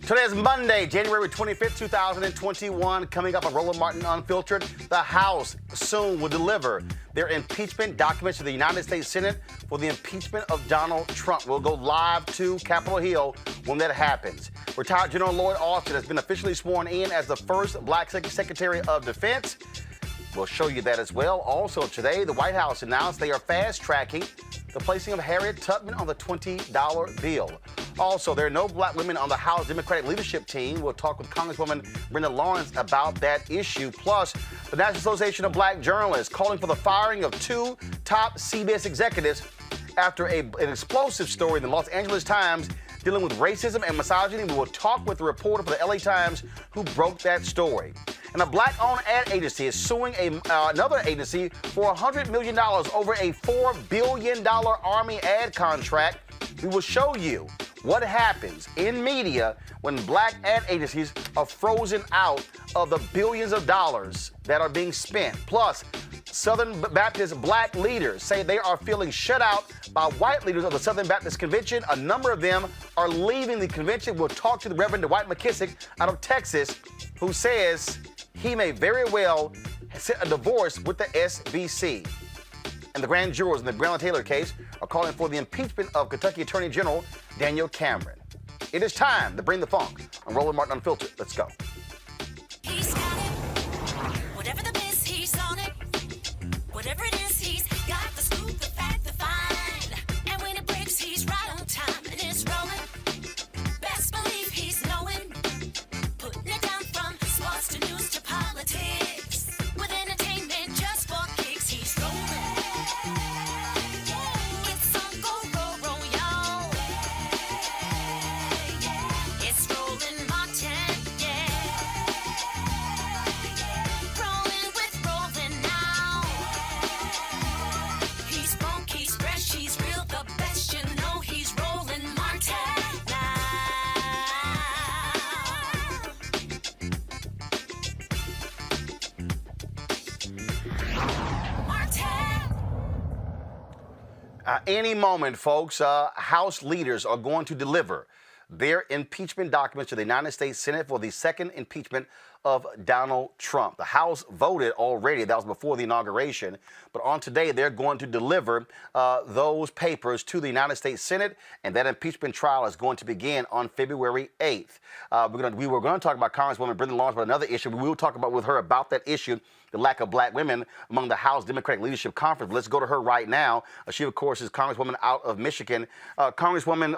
Today is Monday, January 25th, 2021. Coming up on Roland Martin Unfiltered, the House soon will deliver their impeachment documents to the United States Senate for the impeachment of Donald Trump. We'll go live to Capitol Hill when that happens. Retired General Lloyd Austin has been officially sworn in as the first black Secretary of Defense. We'll show you that as well. Also today, the White House announced they are fast-tracking the placing of Harriet Tubman on the $20 bill. Also, there are no black women on the House Democratic leadership team. We'll talk with Congresswoman Breonna Taylor about that issue. Plus, the National Association of Black Journalists calling for the firing of two top CBS executives after an explosive story in the Los Angeles Times dealing with racism and misogyny. We will talk with the reporter for the LA Times who broke that story. And a black-owned ad agency is suing another agency for $100 million over a $4 billion Army ad contract. We will show you what happens in media when black ad agencies are frozen out of the billions of dollars that are being spent. Plus, Southern Baptist black leaders say they are feeling shut out by white leaders of the Southern Baptist Convention. A number of them are leaving the convention. We'll talk to the Reverend Dwight McKissick out of Texas, who says he may very well set a divorce with the SBC. And the grand jurors in the Breonna Taylor case are calling for the impeachment of Kentucky Attorney General Daniel Cameron. It is time to bring the funk on Roland Martin Unfiltered. Let's go. He's got it. Whatever the miss, he's on it. Whatever it is, he's got the scoop, the fact, the find. And when it breaks, he's right on time and it's rolling. Best believe he's knowing. Putting it down from sports to news to politics. With entertainment just for kicks, he's rolling. It's on go, y'all. It's Roland Martin, yeah. Rolling with Roland now. He's funk, he's fresh, he's real, the best, you know he's Roland Martin now. Martin. Any moment, folks, House leaders are going to deliver their impeachment documents to the United States Senate for the second impeachment of Donald Trump. The House voted already. That was before the inauguration. But on today, they're going to deliver those papers to the United States Senate, and that impeachment trial is going to begin on February 8th. We were going to talk about Congresswoman Breonna Taylor about another issue. We will talk with her about that issue, the lack of black women among the House Democratic Leadership Conference. Let's go to her right now. She, of course, is Congresswoman out of Michigan. Congresswoman,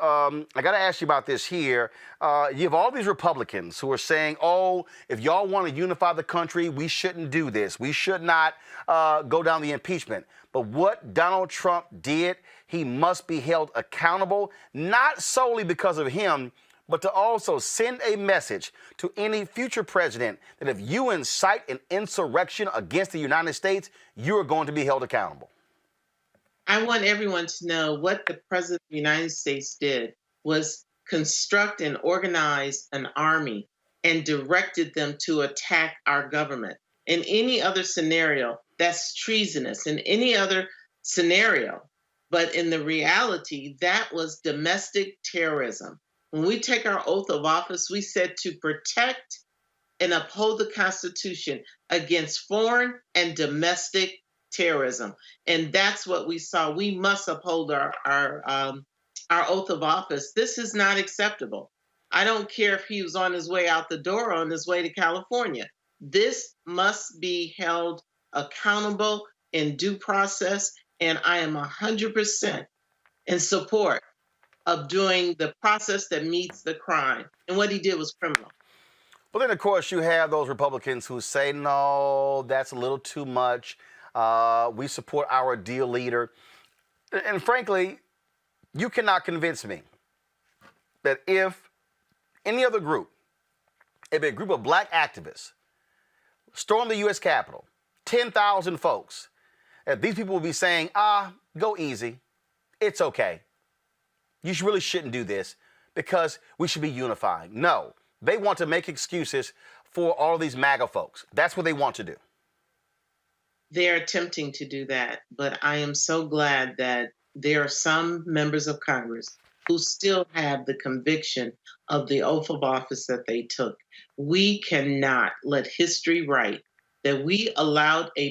I got to ask you about this here. You have all these Republicans who are saying, oh, if y'all want to unify the country, we shouldn't do this. We should not go down the impeachment. But what Donald Trump did, he must be held accountable, not solely because of him, but to also send a message to any future president that if you incite an insurrection against the United States, you are going to be held accountable. I want everyone to know what the President of the United States did was construct and organize an army and directed them to attack our government. In any other scenario, that's treasonous. In any other scenario, but in the reality, that was domestic terrorism. When we take our oath of office, we said to protect and uphold the Constitution against foreign and domestic terrorism. And that's what we saw. We must uphold our oath of office. This is not acceptable. I don't care if he was on his way out the door or on his way to California. This must be held accountable in due process. And I am 100% in support of doing the process that meets the crime. And what he did was criminal. Well, then, of course, you have those Republicans who say, no, that's a little too much. We support our deal leader. And frankly, you cannot convince me that if any other group, if a group of black activists storm the U.S. Capitol, 10,000 folks, that these people will be saying, go easy. It's okay. You really shouldn't do this because we should be unifying. No, they want to make excuses for all these MAGA folks. That's what they want to do. They're attempting to do that, but I am so glad that there are some members of Congress who still have the conviction of the oath of office that they took. We cannot let history write that we allowed a